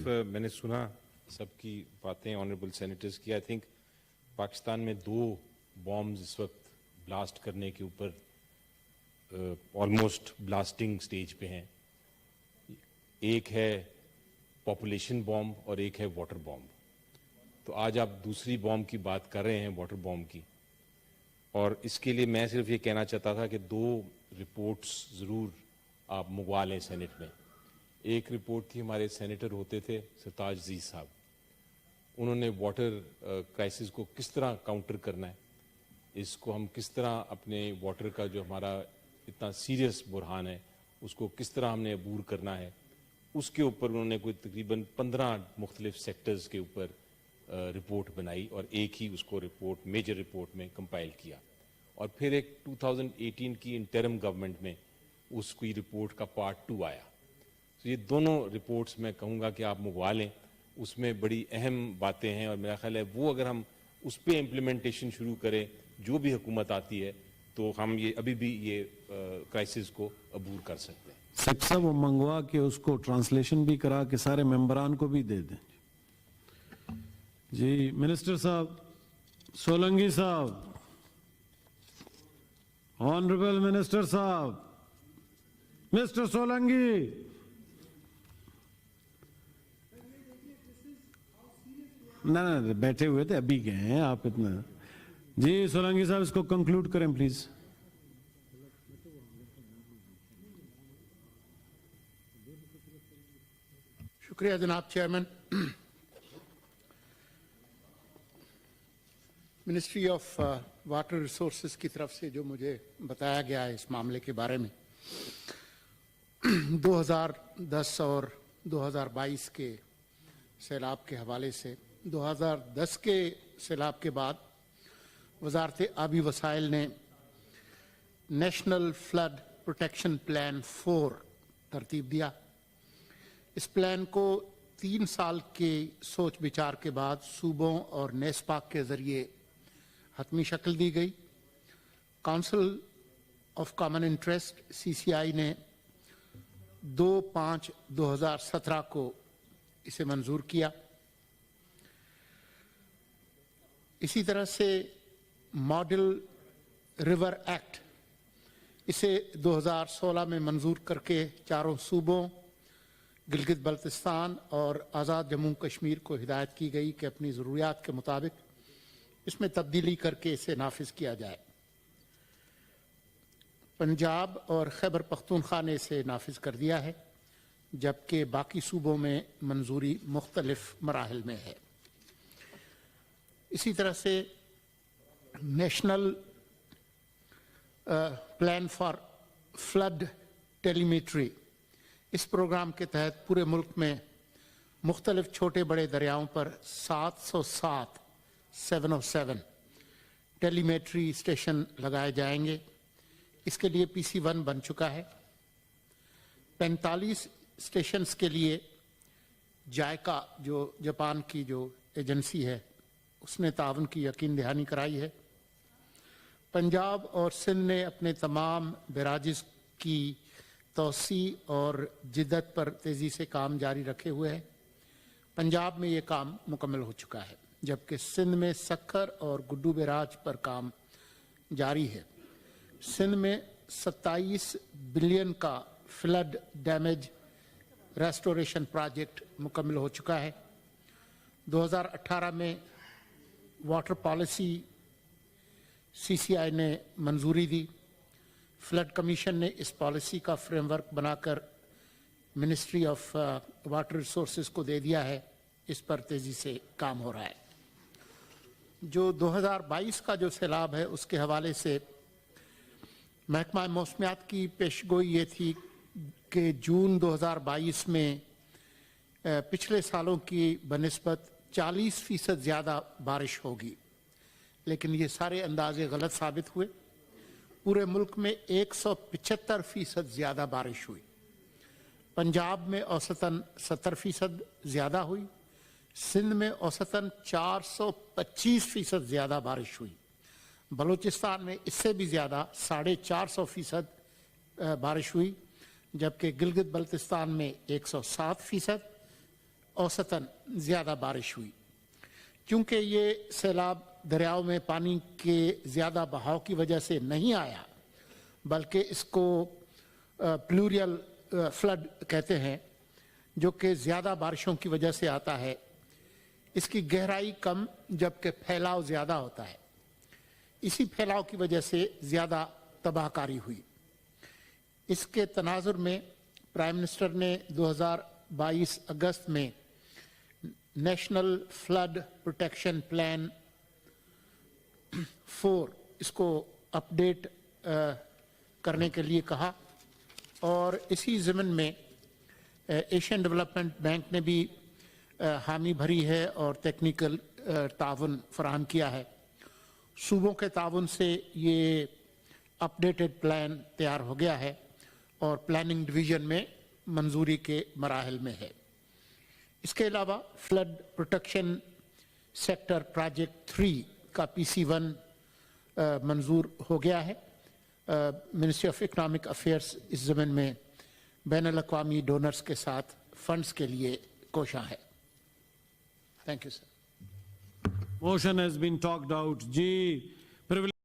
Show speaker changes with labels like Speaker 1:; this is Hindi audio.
Speaker 1: मैंने सुना सबकी बातें ऑनरेबल सेनेटर्स की। आई थिंक पाकिस्तान में 2 बॉम्ब्स इस वक्त ब्लास्ट करने के ऊपर ऑलमोस्ट ब्लास्टिंग स्टेज पे हैं। एक है पॉपुलेशन बॉम्ब और एक है वाटर बॉम्ब। तो आज आप दूसरी बॉम्ब की बात कर रहे हैं, वाटर बॉम्ब की, और इसके लिए मैं सिर्फ ये कहना चाहता था कि 2 रिपोर्ट्स ज़रूर आप मंगवा लें सेनेट में। एक रिपोर्ट थी, हमारे सेनेटर होते थे सरताज अजीज साहब, उन्होंने वाटर क्राइसिस को किस तरह काउंटर करना है, इसको हम किस तरह अपने वाटर का जो हमारा इतना सीरियस बुरहान है उसको किस तरह हमने अबूर करना है, उसके ऊपर उन्होंने कोई तकरीबन 15 मुख्तलिफ सेक्टर्स के ऊपर रिपोर्ट बनाई और एक ही उसको रिपोर्ट मेजर रिपोर्ट में कंपाइल किया। और फिर एक 2018 की इंटरिम गवर्नमेंट में उसकी रिपोर्ट का पार्ट 2 आया। तो ये दोनों रिपोर्ट्स मैं कहूँगा कि आप मंगवा लें, उसमें बड़ी अहम बातें हैं और मेरा ख्याल है वो अगर हम उस पर इम्प्लीमेंटेशन शुरू करें, जो भी हुकूमत आती है, तो हम ये अभी भी ये क्राइसिस को अबूर कर सकते हैं।
Speaker 2: सेक्टर साहब वो मंगवा के उसको ट्रांसलेशन भी करा के सारे मेंबरान को भी दे दें। जी मिनिस्टर साहब, सोलंकी साहब, ऑनरेबल मिनिस्टर साहब, मिस्टर सोलंकी। ना बैठे हुए थे, अभी गए हैं आप इतना। जी सोलंकी साहब इसको कंक्लूड करें प्लीज।
Speaker 3: शुक्रिया जनाब chairman. Ministry of water resources की तरफ से जो मुझे बताया गया है इस मामले के बारे में, 2010 और 2022 के सैलाब के हवाले से, 2010 के सैलाब के बाद वजारत आबी वसाइल ने नेशनल फ्लड प्रोटेक्शन प्लान 4 तरतीब दिया। इस प्लान को 3 साल के सोच विचार के बाद सूबों और नेस्पाक के जरिए हतमी शक्ल दी गई। Council of common interest CCI ने 2/5/2017 को इसे मंजूर किया। इसी तरह से मॉडल रिवर एक्ट, इसे 2016 में मंजूर करके चारों सूबों गिलगित बल्तिस्तान और आज़ाद जम्मू कश्मीर को हिदायत की गई कि अपनी ज़रूरियात के मुताबिक इसमें तब्दीली करके इसे नाफिज किया जाए। पंजाब और खैबर पख्तूनख्वा ने इसे नाफिज कर दिया है, जबकि बाकी सूबों में मंजूरी मुख्तलिफ मराहिल में है। इसी तरह से national plan for flood telemetry, इस प्रोग्राम के तहत पूरे मुल्क में मुख्तलिफ छोटे बड़े दरियाओं पर 707 टेलीमेट्री स्टेशन लगाए जाएंगे। इसके लिए PC1 बन चुका है। 45 स्टेशंस के लिए जायका, जो जापान की जो एजेंसी है, उसने ताउन की यकीन दहानी कराई है। पंजाब और सिंध ने अपने तमाम बैराजेस की तोसी और जिद्दत पर तेज़ी से काम जारी रखे हुए है। पंजाब में ये काम मुकम्मल हो चुका है, जबकि सिंध में सक्खर और गुड्डू बैराज पर काम जारी है। सिंध में 27 बिलियन का फ्लड डैमेज रेस्टोरेशन प्रोजेक्ट मुकम्मल हो चुका है। 2018 में वाटर पॉलिसी CCI ने मंजूरी दी। फ्लड कमीशन ने इस पॉलिसी का फ्रेमवर्क बनाकर मिनिस्ट्री ऑफ वाटर रिसोर्सेज को दे दिया है। इस पर तेज़ी से काम हो रहा है। जो 2022 का जो सैलाब है, उसके हवाले से महकमा मौसमियात की पेशगोई ये थी कि जून 2022 में पिछले सालों की बनिस्बत 40% ज़्यादा बारिश होगी, लेकिन ये सारे अंदाजे गलत साबित हुए। पूरे मुल्क में 175% ज़्यादा बारिश हुई। पंजाब में औसतन 70% ज़्यादा हुई। सिंध में औसतन 425% ज़्यादा बारिश हुई। बलूचिस्तान में इससे भी ज़्यादा 450% बारिश हुई, जबकि गिलगित बल्तिस्तान में 107% औसतन ज़्यादा बारिश हुई। क्योंकि ये सैलाब दरियाओं में पानी के ज़्यादा बहाव की वजह से नहीं आया, बल्कि इसको प्लूरियल फ्लड कहते हैं, जो कि ज़्यादा बारिशों की वजह से आता है। इसकी गहराई कम जबकि फैलाव ज़्यादा होता है। इसी फैलाव की वजह से ज़्यादा तबाहकारी हुई। इसके तनाजुर में प्राइम मिनिस्टर ने 2022 अगस्त में नेशनल फ्लड प्रोटेक्शन प्लान 4 इसको अपडेट करने के लिए कहा, और इसी ज़मीन में एशियन डेवलपमेंट बैंक ने भी हामी भरी है और टेक्निकल ताउन फराहम किया है। सूबों के ताउन से ये अपडेटेड प्लान तैयार हो गया है और प्लानिंग डिवीज़न में मंजूरी के मराहल में है। इसके अलावा फ्लड प्रोटेक्शन सेक्टर प्रोजेक्ट 3 का PC1 मंजूर हो गया है। मिनिस्ट्री ऑफ इकोनॉमिक अफेयर्स इस ज़मीन में बैनुल-अक़वामी डोनर्स के साथ फंड्स के लिए कोशां है। Thank you sir.
Speaker 2: Motion has been talked out. जी, privilege